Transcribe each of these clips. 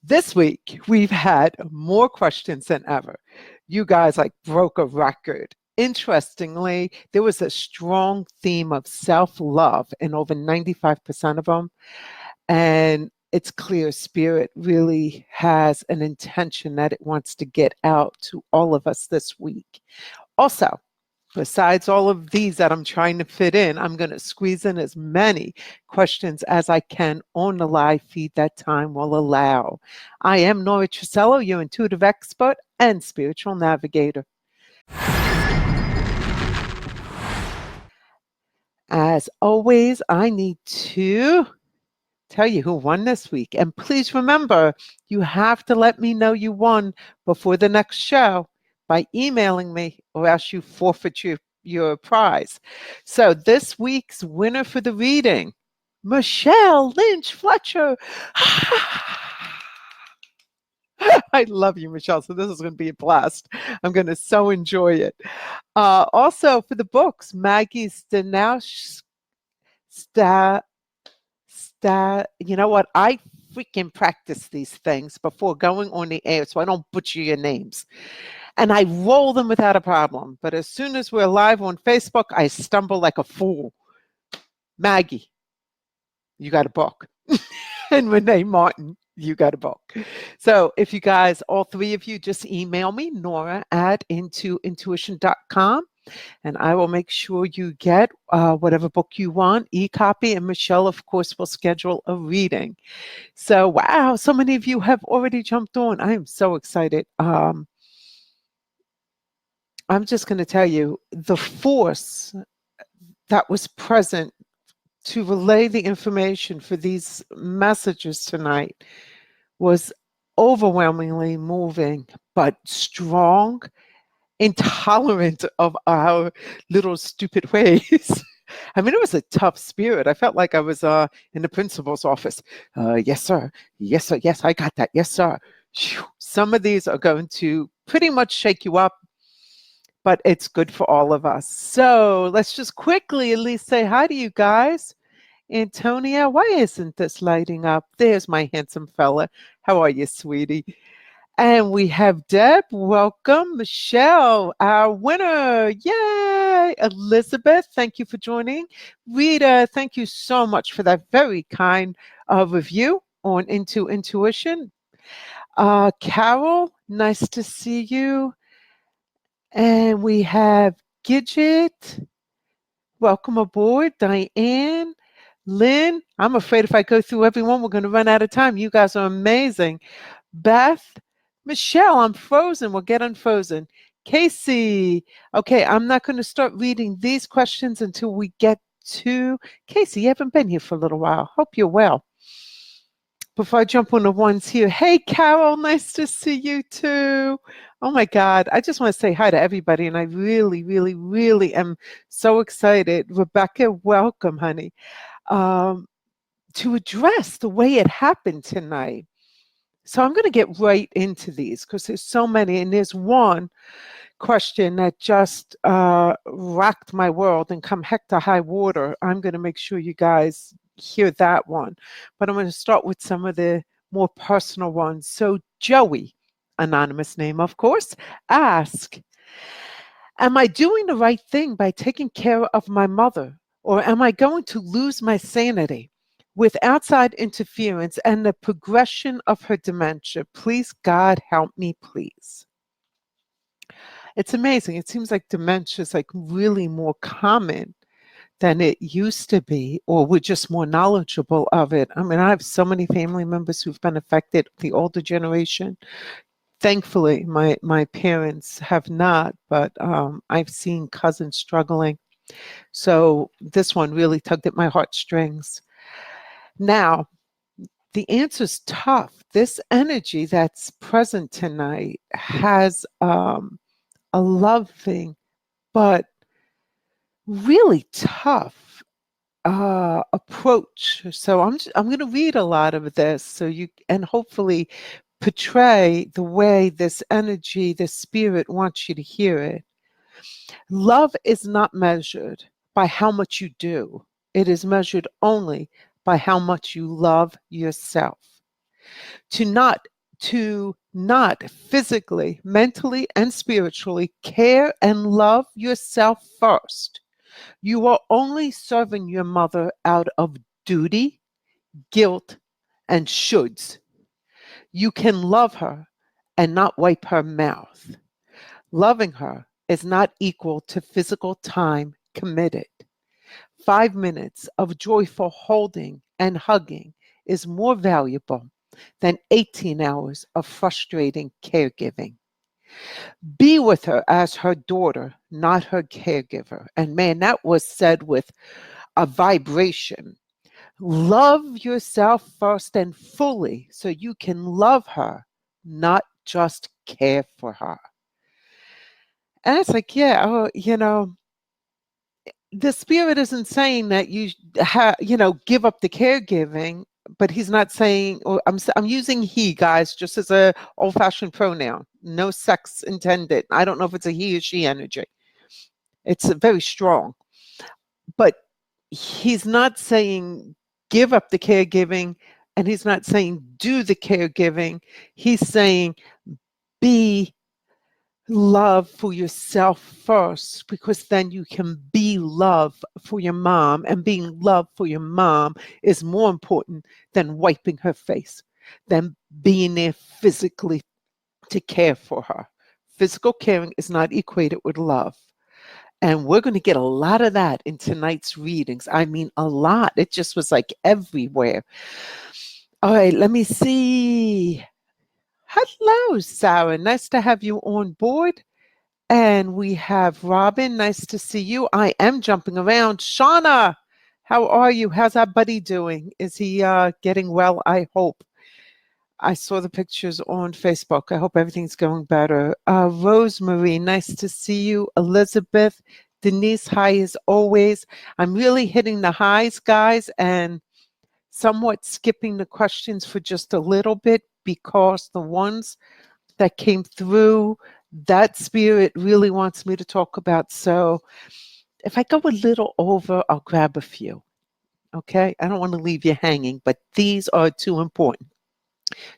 This week, we've had more questions than ever. You guys broke a record. Interestingly, there was a strong theme of self-love in over 95% of them. And it's clear Spirit really has an intention that it wants to get out to all of us this week. Also, besides all of these that I'm trying to fit in, I'm going to squeeze in as many questions as I can on the live feed that time will allow. I am Nora Truscello, your intuitive expert and spiritual navigator. As always, I need to tell you who won this week. And please remember, you have to let me know you won before the next show by emailing me, or else you forfeit your prize. So this week's winner for the reading, Michelle Lynch Fletcher. I love you, Michelle. So this is going to be a blast. I'm going to so enjoy it. Also for the books, Maggie Stanowski. You know what? I freaking practice these things before going on the air so I don't butcher your names. And I roll them without a problem. But as soon as we're live on Facebook, I stumble like a fool. Maggie, you got a book. And Renee Martin, you got a book. So if you guys, all three of you, just email me, Nora@intuition.com. And I will make sure you get whatever book you want, e-copy, and Michelle, of course, will schedule a reading. So, wow, so many of you have already jumped on. I am so excited. I'm just going to tell you the force that was present to relay the information for these messages tonight was overwhelmingly moving, but strong, intolerant of our little stupid ways. I mean, it was a tough spirit. I felt like I was in the principal's office. Yes, sir. Yes, sir. Yes, I got that. Yes, sir. Some of these are going to pretty much shake you up, but it's good for all of us. So let's just quickly at least say hi to you guys. Antonia, why isn't this lighting up? There's my handsome fella. How are you, sweetie? And we have Deb. Welcome. Michelle, our winner. Yay. Elizabeth, thank you for joining. Rita, thank you so much for that very kind review on Into Intuition. Carol, nice to see you. And we have Gidget. Welcome aboard. Diane. Lynn, I'm afraid if I go through everyone, we're going to run out of time. You guys are amazing. Beth, Michelle, I'm frozen. We'll get unfrozen. Casey, okay, I'm not going to start reading these questions until we get to Casey. You haven't been here for a little while. Hope you're well. Before I jump on the ones here, hey, Carol, nice to see you too. Oh my God, I just want to say hi to everybody, and I really, really, really am so excited. Rebecca, welcome, honey. To address the way it happened tonight. So I'm going to get right into these because there's so many, and there's one question that just rocked my world, and come heck to high water, I'm going to make sure you guys hear that one. But I'm going to start with some of the more personal ones. So Joey, anonymous name, of course, ask, am I doing the right thing by taking care of my mother, or am I going to lose my sanity with outside interference and the progression of her dementia? Please, God, help me, please. It's amazing. It seems like dementia is really more common than it used to be, or we're just more knowledgeable of it. I mean, I have so many family members who've been affected, the older generation. Thankfully, my parents have not, but I've seen cousins struggling. So this one really tugged at my heartstrings. Now, the answer's tough. This energy that's present tonight has a loving but really tough approach. So I'm going to read a lot of this so you and hopefully portray the way this energy, this spirit wants you to hear it. Love is not measured by how much you do. It is measured only by how much you love yourself. to not physically, mentally, and spiritually care and love yourself first. You are only serving your mother out of duty, guilt, and shoulds. You can love her and not wipe her mouth. Loving her is not equal to physical time committed. 5 minutes of joyful holding and hugging is more valuable than 18 hours of frustrating caregiving. Be with her as her daughter, not her caregiver. And man, that was said with a vibration. Love yourself first and fully so you can love her, not just care for her. And it's like, yeah, the spirit isn't saying that give up the caregiving, but he's not saying, or I'm using he, guys, just as a old-fashioned pronoun, no sex intended. I don't know if it's a he or she energy. It's very strong, but he's not saying give up the caregiving, and he's not saying do the caregiving. He's saying be love for yourself first, because then you can be love for your mom, and being love for your mom is more important than wiping her face, than being there physically to care for her. Physical caring is not equated with love. And we're going to get a lot of that in tonight's readings. I mean, a lot. It just was like everywhere. All right, let me see. Hello, Sarah. Nice to have you on board. And we have Robin. Nice to see you. I am jumping around. Shauna, how are you? How's our buddy doing? Is he getting well? I hope. I saw the pictures on Facebook. I hope everything's going better. Rosemary, nice to see you. Elizabeth, Denise, hi as always. I'm really hitting the highs, guys, and somewhat skipping the questions for just a little bit, because the ones that came through, that spirit really wants me to talk about. So if I go a little over, I'll grab a few. Okay? I don't want to leave you hanging, but these are too important.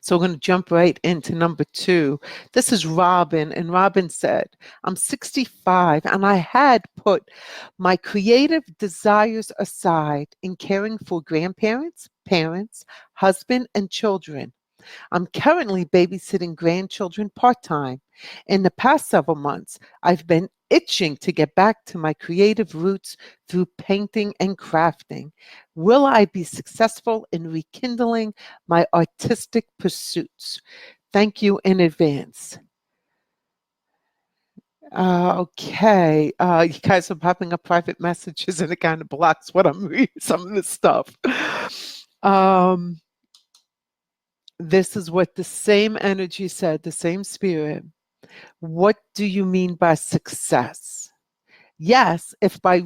So we're going to jump right into number 2. This is Robin, and Robin said, I'm 65 and I had put my creative desires aside in caring for grandparents, parents, husband, and children. I'm currently babysitting grandchildren part-time. In the past several months, I've been itching to get back to my creative roots through painting and crafting. Will I be successful in rekindling my artistic pursuits? Thank you in advance. Okay. You guys are popping up private messages, and it kind of blocks what I'm reading, some of this stuff. This is what the same energy said, the same spirit. What do you mean by success? Yes, if by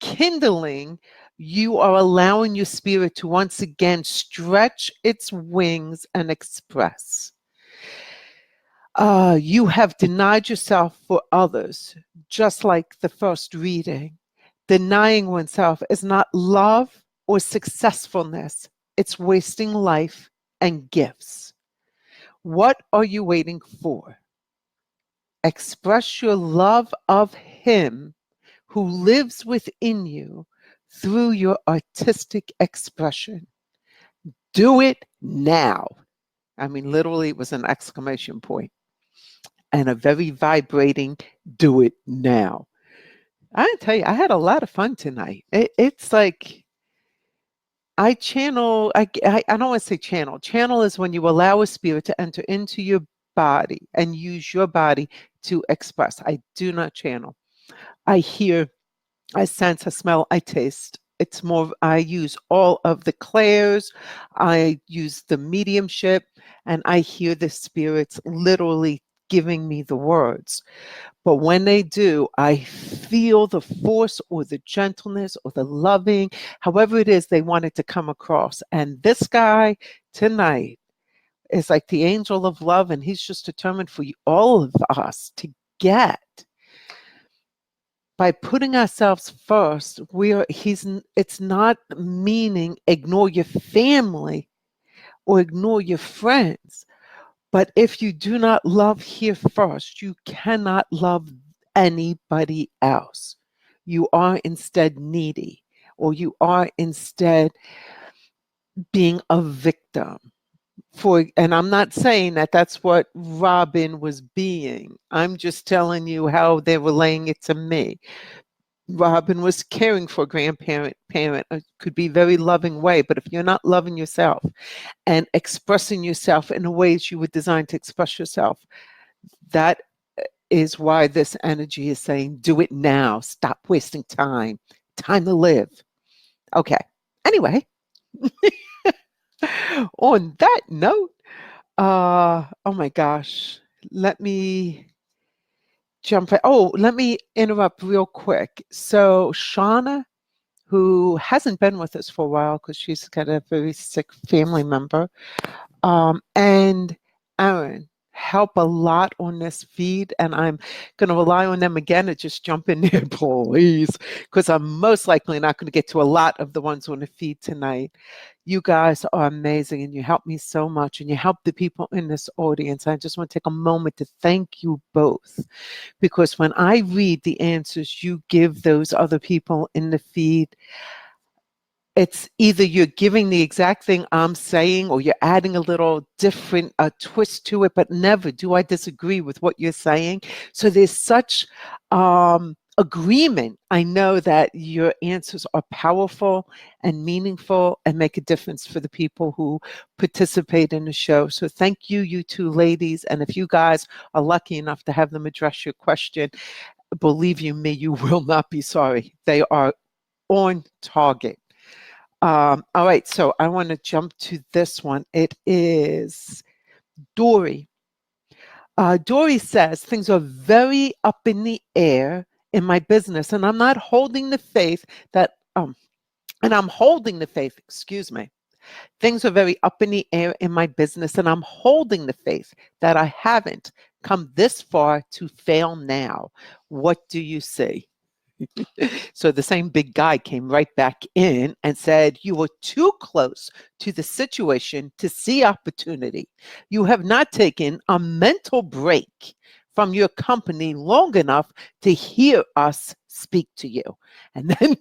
rekindling, you are allowing your spirit to once again stretch its wings and express. You have denied yourself for others, just like the first reading. Denying oneself is not love or successfulness, it's wasting life and gifts. What are you waiting for? Express your love of Him who lives within you through your artistic expression. Do it now. I mean, literally, it was an exclamation point and a very vibrating, do it now. I tell you, I had a lot of fun tonight. It's like I channel, I don't want to say channel. Channel is when you allow a spirit to enter into your body and use your body to express. I do not channel. I hear, I sense, I smell, I taste. It's more, I use all of the clairs, I use the mediumship, and I hear the spirits literally giving me the words. But when they do, I feel the force or the gentleness or the loving, however it is they want it to come across. And this guy tonight is like the angel of love, and he's just determined for all of us to get. By putting ourselves first, it's not meaning ignore your family or ignore your friends. But if you do not love here first, you cannot love anybody else. You are instead needy, or you are instead being a victim. And I'm not saying that that's what Robin was being. I'm just telling you how they were laying it to me. Robin was caring for a grandparent, parent. It could be a very loving way, but if you're not loving yourself and expressing yourself in the ways you were designed to express yourself, that is why this energy is saying, do it now. Stop wasting time. Time to live. Okay. Anyway, on that note, oh my gosh, let me let me interrupt real quick. So Shauna, who hasn't been with us for a while because she's got a very sick family member, and Aaron help a lot on this feed, and I'm going to rely on them again to just jump in there, please, because I'm most likely not going to get to a lot of the ones on the feed tonight. You guys are amazing, and you help me so much, and you help the people in this audience. I just want to take a moment to thank you both, because when I read the answers you give those other people in the feed, it's either you're giving the exact thing I'm saying or you're adding a little different twist to it, but never do I disagree with what you're saying. So there's such agreement. I know that your answers are powerful and meaningful and make a difference for the people who participate in the show. So thank you, you two ladies. And if you guys are lucky enough to have them address your question, believe you me, you will not be sorry. They are on target. All right, so I want to jump to this one. It is Dory. Dory says, things are very up in the air in my business, and I'm not holding the faith that, and I'm holding the faith, excuse me. Things are very up in the air in my business, and I'm holding the faith that I haven't come this far to fail now. What do you see? So the same big guy came right back in and said, you were too close to the situation to see opportunity. You have not taken a mental break from your company long enough to hear us speak to you. And then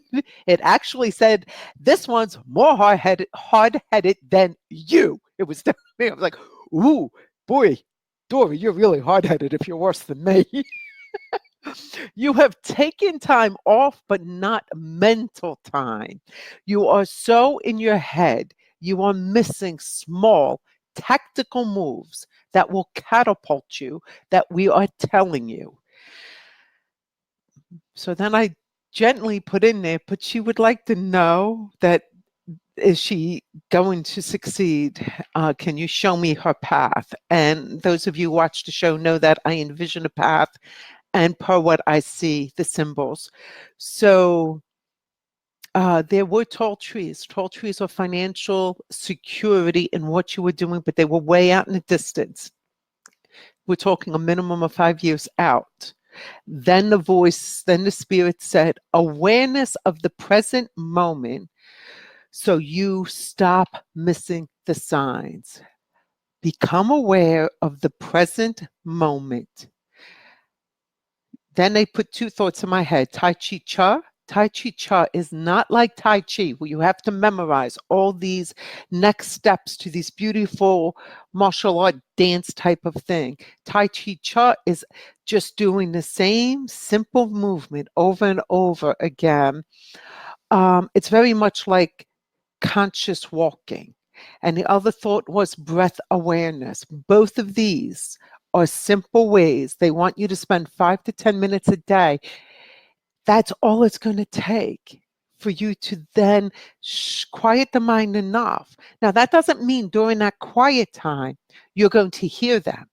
it actually said, this one's more hard-headed than you. It was me. I was like, ooh, boy, Dory, you're really hard-headed if you're worse than me. You have taken time off, but not mental time. You are so in your head, you are missing small tactical moves that will catapult you, that we are telling you. So then I gently put in there, but she would like to know that, is she going to succeed? Can you show me her path? And those of you who watch the show know that I envision a path and per what I see, the symbols. So there were tall trees. Tall trees are financial security in what you were doing, but they were way out in the distance. We're talking a minimum of 5 years out. Then the spirit said, awareness of the present moment, so you stop missing the signs. Become aware of the present moment. Then they put two thoughts in my head. Tai Chi Cha. Tai Chi Cha is not like Tai Chi, where you have to memorize all these next steps to these beautiful martial art dance type of thing. Tai Chi Cha is just doing the same simple movement over and over again. It's very much like conscious walking. And the other thought was breath awareness. Both of these are simple ways. They want you to spend 5 to 10 minutes a day. That's all it's going to take for you to then quiet the mind enough. Now, that doesn't mean during that quiet time, you're going to hear them,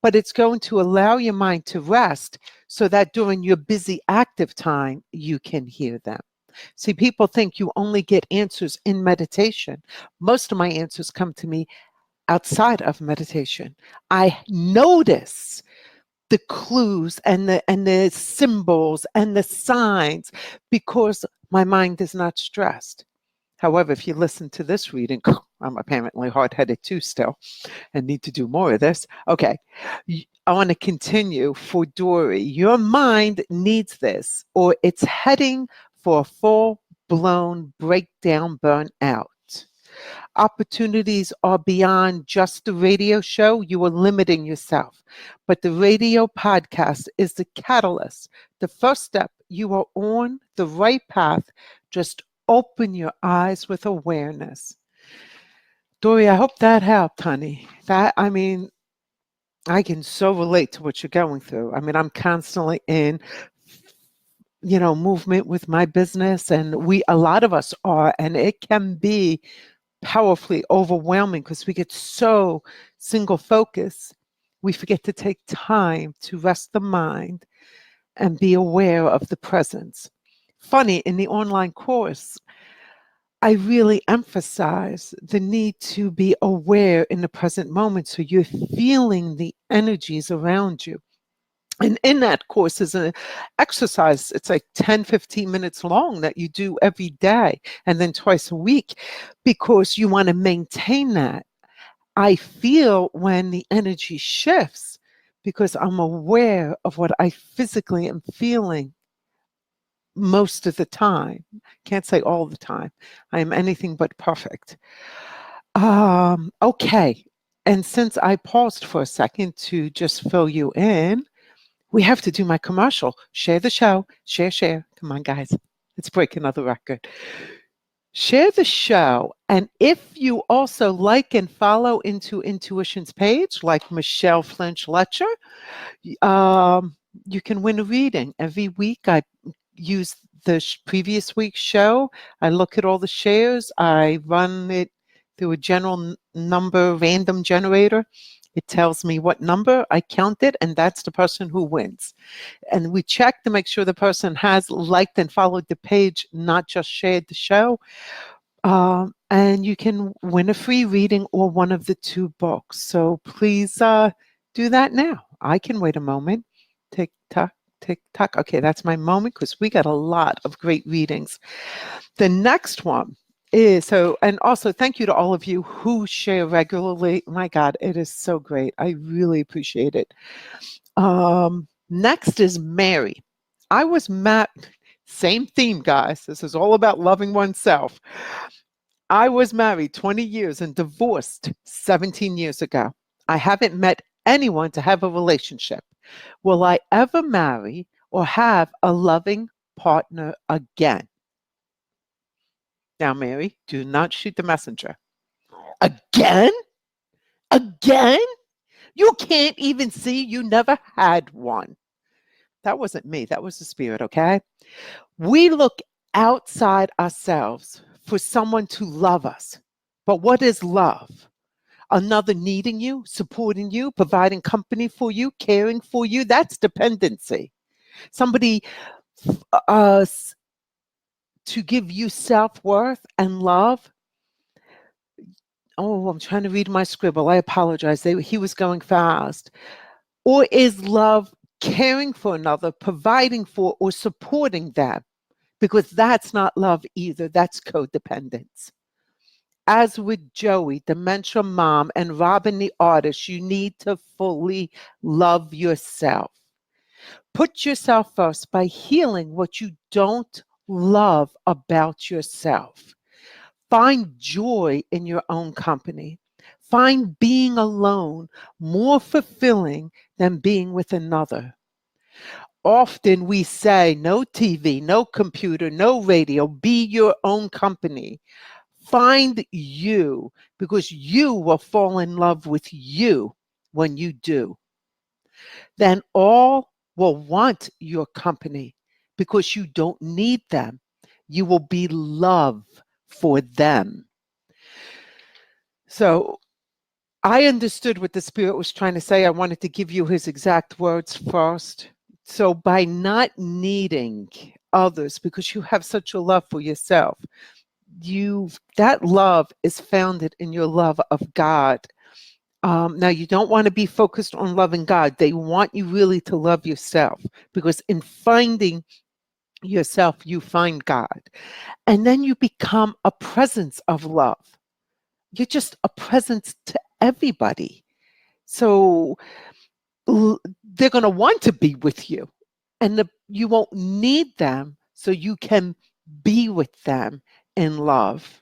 but it's going to allow your mind to rest so that during your busy active time, you can hear them. See, people think you only get answers in meditation. Most of my answers come to me outside of meditation. I notice the clues and the symbols and the signs because my mind is not stressed. However, if you listen to this reading, I'm apparently hard-headed too still and need to do more of this. Okay. I want to continue for Dory. Your mind needs this, or it's heading for a full-blown breakdown burnout. Opportunities are beyond just the radio show. You are limiting yourself. But the radio podcast is the catalyst, the first step. You are on the right path. Just open your eyes with awareness. Dory, I hope that helped, honey. I can so relate to what you're going through. I'm constantly in, movement with my business, and a lot of us are, and it can be powerfully overwhelming because we get so single focused. We forget to take time to rest the mind and be aware of the presence. Funny, in the online course, I really emphasize the need to be aware in the present moment so you're feeling the energies around you. And in that course is an exercise. It's like 10, 15 minutes long that you do every day and then twice a week because you want to maintain that. I feel when the energy shifts because I'm aware of what I physically am feeling most of the time. Can't say all the time. I am anything but perfect. Okay. And since I paused for a second to just fill you in, we have to do my commercial. Share the show. Share, share. Come on, guys. Let's break another record. Share the show. And if you also like and follow Into Intuition's page, like Michelle Flinch Letcher, you can win a reading. Every week I use the previous week's show. I look at all the shares. I run it through a general number random generator. It tells me what number, I count it, and that's the person who wins. And we check to make sure the person has liked and followed the page, not just shared the show. And you can win a free reading or one of the 2 books. So please do that now. I can wait a moment. Tick tock, tick tock. Okay, that's my moment because we got a lot of great readings. The next one is and also thank you to all of you who share regularly. My God, it is so great. I really appreciate it. Next is Mary. I was same theme, guys. This is all about loving oneself. I was married 20 years and divorced 17 years ago. I haven't met anyone to have a relationship. Will I ever marry or have a loving partner again? Now, Mary, do not shoot the messenger. Again? Again? You can't even see you never had one. That wasn't me. That was the spirit, okay? We look outside ourselves for someone to love us. But what is love? Another needing you, supporting you, providing company for you, caring for you. That's dependency. Somebody to give you self-worth and love. Oh, I'm trying to read my scribble. I apologize. He was going fast. Or is love caring for another, providing for or supporting them? Because that's not love either. That's codependence. As with Joey, dementia mom, and Robin the artist, you need to fully love yourself. Put yourself first by healing what you don't love about yourself. Find joy in your own company. Find being alone more fulfilling than being with another. Often we say, no TV, no computer, no radio, be your own company. Find you because you will fall in love with you when you do. Then all will want your company because you don't need them. You will be love for them. So I understood what the Spirit was trying to say. I wanted to give you his exact words first. So by not needing others because you have such a love for yourself, that love is founded in your love of God. Now, you don't want to be focused on loving God. They want you really to love yourself because in finding yourself, you find God. And then you become a presence of love. you're just a presence to everybody. So they're going to want to be with you, and you won't need them, so you can be with them in love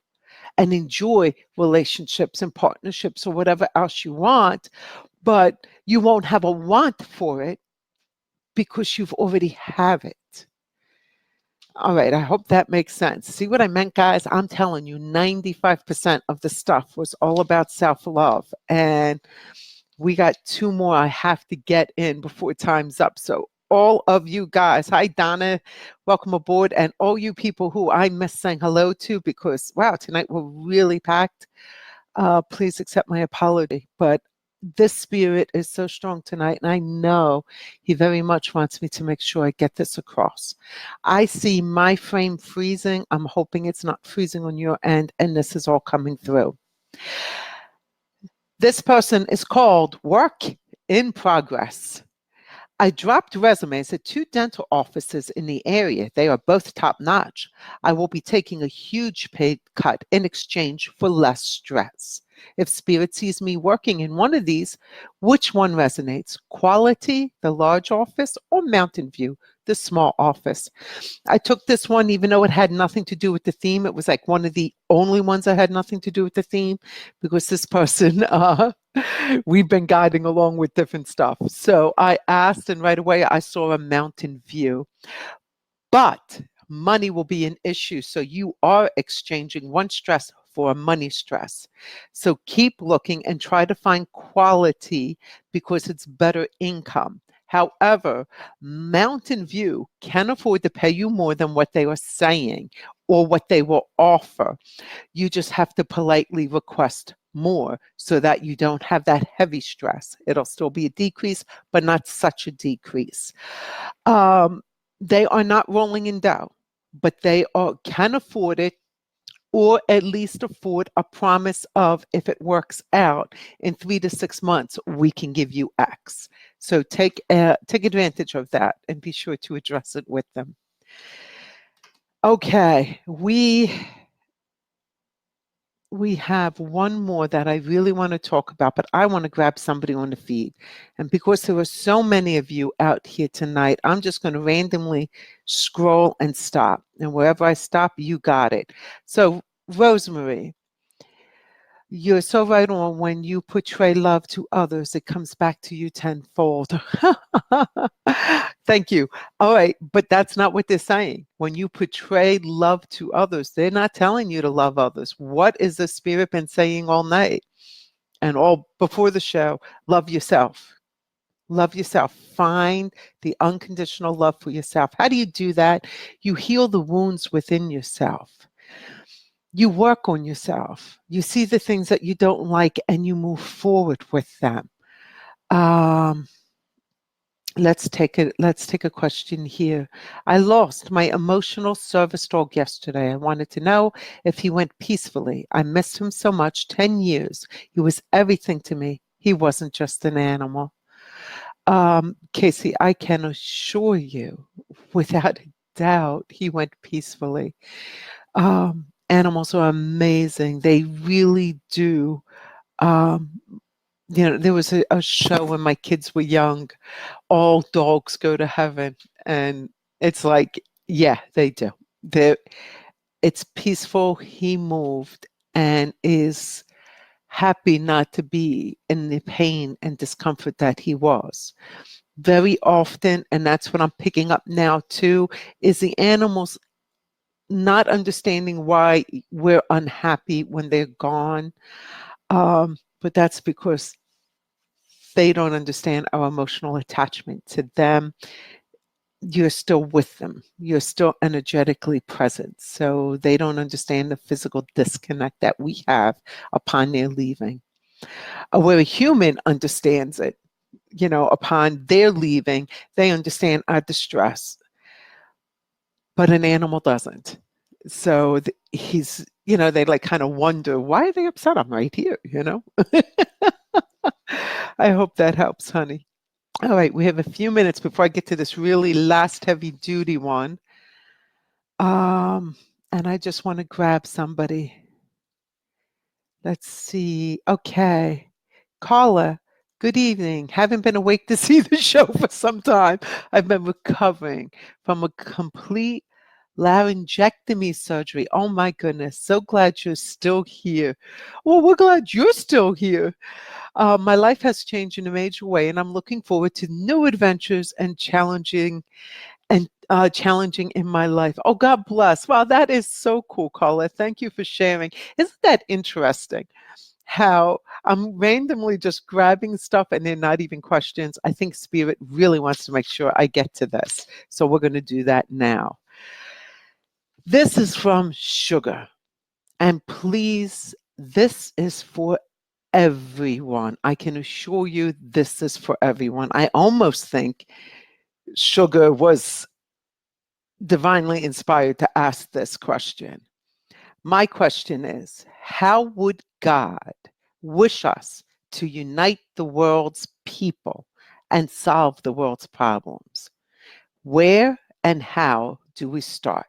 and enjoy relationships and partnerships or whatever else you want, but you won't have a want for it because you've already have it. All right, I hope that makes sense. See what I meant, guys? I'm telling you, 95% of the stuff was all about self-love. And we got 2 more I have to get in before time's up. So all of you guys, hi Donna, welcome aboard. And all you people who I missed saying hello to, because wow, tonight we're really packed. Please accept my apology. But this spirit is so strong tonight, and I know he very much wants me to make sure I get this across. I see my frame freezing. I'm hoping it's not freezing on your end, and this is all coming through. This person is called Work in Progress. I dropped resumes at 2 dental offices in the area. They are both top notch. I will be taking a huge pay cut in exchange for less stress. If Spirit sees me working in one of these, which one resonates? Quality, the large office, or Mountain View, the small office? I took this one even though it had nothing to do with the theme. It was like one of the only ones that had nothing to do with the theme, because this person, we've been guiding along with different stuff. So I asked, and right away I saw a Mountain View. But money will be an issue. So you are exchanging one stress for a money stress. So keep looking and try to find quality because it's better income. However, Mountain View can afford to pay you more than what they are saying or what they will offer. You just have to politely request more so that you don't have that heavy stress. It'll still be a decrease, but not such a decrease. They are not rolling in dough, but they can afford it, or at least afford a promise of, if it works out in 3 to 6 months, we can give you X. So take advantage of that and be sure to address it with them. Okay, we have one more that I really want to talk about, but I want to grab somebody on the feed. And because there are so many of you out here tonight, I'm just going to randomly scroll and stop. And wherever I stop, you got it. So, Rosemary, you're so right on. When you portray love to others, it comes back to you tenfold. Thank you. All right, but that's not what they're saying. When you portray love to others, they're not telling you to love others. What is the spirit been saying all night and all before the show? Love yourself. Love yourself. Find the unconditional love for yourself. How do you do that? You heal the wounds within yourself. You work on yourself. You see the things that you don't like and you move forward with them. Let's take a question here. I lost my emotional service dog yesterday. I wanted to know if he went peacefully. I missed him so much, 10 years. He was everything to me. He wasn't just an animal. Casey, I can assure you, without a doubt, he went peacefully. Animals are amazing. They really do. There was a show when my kids were young, All Dogs Go to Heaven. And it's like, yeah, they do. It's peaceful. He moved and is happy not to be in the pain and discomfort that he was. Very often, and that's what I'm picking up now too, is the animals not understanding why we're unhappy when they're gone. But that's because they don't understand our emotional attachment to them. You're still with them. You're still energetically present. So they don't understand the physical disconnect that we have upon their leaving. Where a human understands it, upon their leaving, they understand our distress, but an animal doesn't. So they like kind of wonder, why are they upset? I'm right here, I hope that helps, honey. All right, we have a few minutes before I get to this really last heavy duty one. And I just want to grab somebody. Let's see. Okay. Carla, good evening. Haven't been awake to see the show for some time. I've been recovering from a complete laryngectomy surgery. Oh my goodness. So glad you're still here. Well, we're glad you're still here. My life has changed in a major way, and I'm looking forward to new adventures and challenging in my life. Oh, God bless. Wow, that is so cool, Carla. Thank you for sharing. Isn't that interesting? How I'm randomly just grabbing stuff and they're not even questions. I think Spirit really wants to make sure I get to this. So we're going to do that now. This is from Sugar. And please, this is for everyone. I can assure you this is for everyone. I almost think Sugar was divinely inspired to ask this question. My question is, how would God wish us to unite the world's people and solve the world's problems? Where and how do we start?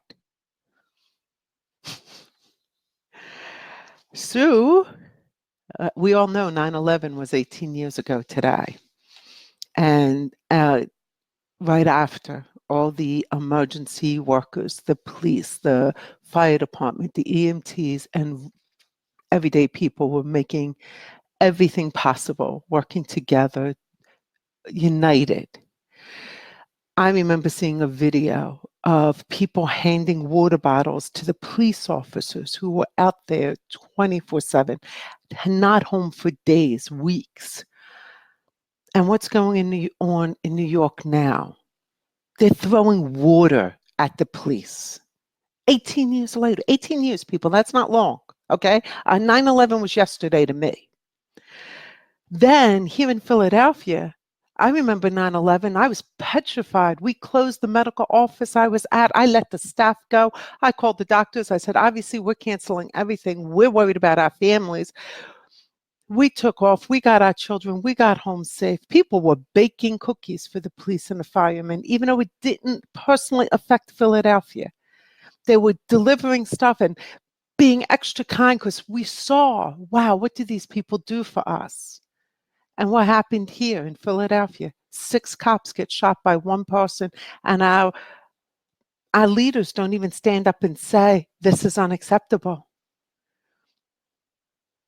So, we all know 9/11 was 18 years ago today. And right after, all the emergency workers, the police, the fire department, the EMTs, and everyday people were making everything possible, working together, united. I remember seeing a video of people handing water bottles to the police officers who were out there 24/7, not home for days, weeks. And what's going on in New York now? They're throwing water at the police. 18 years later, 18 years, people, that's not long, okay? 9/11 was yesterday to me. Then here in Philadelphia, I remember 9/11. I was petrified. We closed the medical office I was at. I let the staff go. I called the doctors. I said, obviously, we're canceling everything. We're worried about our families. We took off. We got our children. We got home safe. People were baking cookies for the police and the firemen, even though it didn't personally affect Philadelphia. They were delivering stuff and being extra kind because we saw, wow, what did these people do for us? And what happened here in Philadelphia? 6 cops get shot by one person, and our leaders don't even stand up and say, this is unacceptable.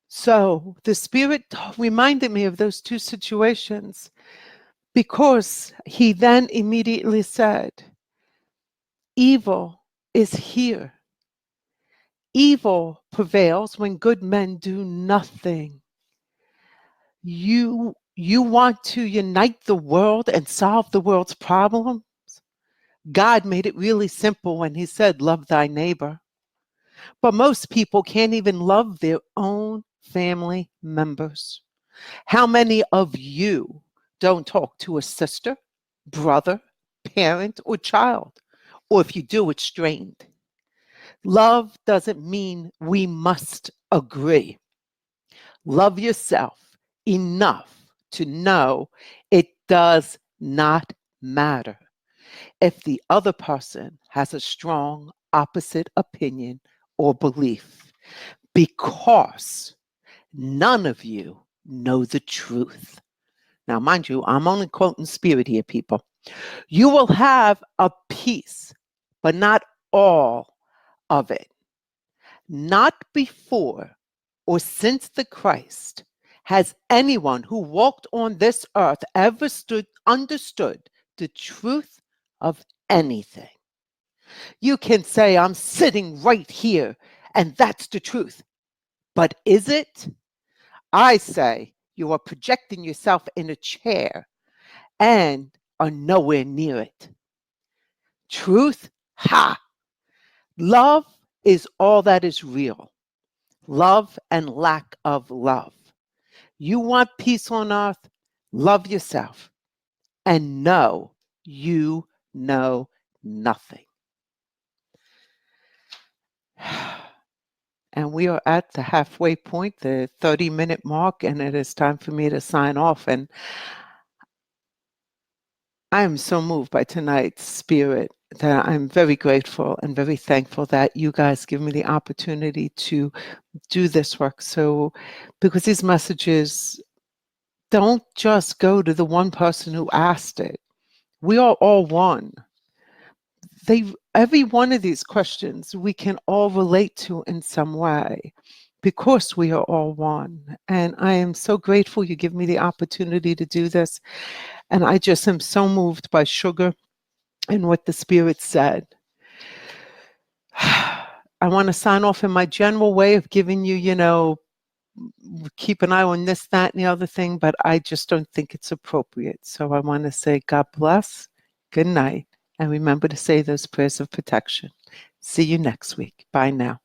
So the Spirit reminded me of those two situations because he then immediately said, evil is here. Evil prevails when good men do nothing. You want to unite the world and solve the world's problems? God made it really simple when he said, love thy neighbor. But most people can't even love their own family members. How many of you don't talk to a sister, brother, parent, or child? Or if you do, it's strained. Love doesn't mean we must agree. Love yourself enough to know it does not matter if the other person has a strong opposite opinion or belief, because none of you know the truth. Now, mind you, I'm only quoting Spirit here, people. You will have a piece, but not all of it. Not before or since the Christ has anyone who walked on this earth ever understood the truth of anything. You can say, I'm sitting right here, and that's the truth. But is it? I say you are projecting yourself in a chair and are nowhere near it. Truth? Ha! Love is all that is real. Love and lack of love. You want peace on earth? Love yourself and know you know nothing. And we are at the halfway point, the 30-minute mark, and it is time for me to sign off. And I am so moved by tonight's spirit that I'm very grateful and very thankful that you guys give me the opportunity to do this work. So, because these messages don't just go to the one person who asked it. We are all one. Every one of these questions we can all relate to in some way because we are all one. And I am so grateful you give me the opportunity to do this. And I just am so moved by sugar and what the Spirit said. I want to sign off in my general way of giving you, keep an eye on this, that, and the other thing, but I just don't think it's appropriate. So I want to say God bless, good night, and remember to say those prayers of protection. See you next week. Bye now.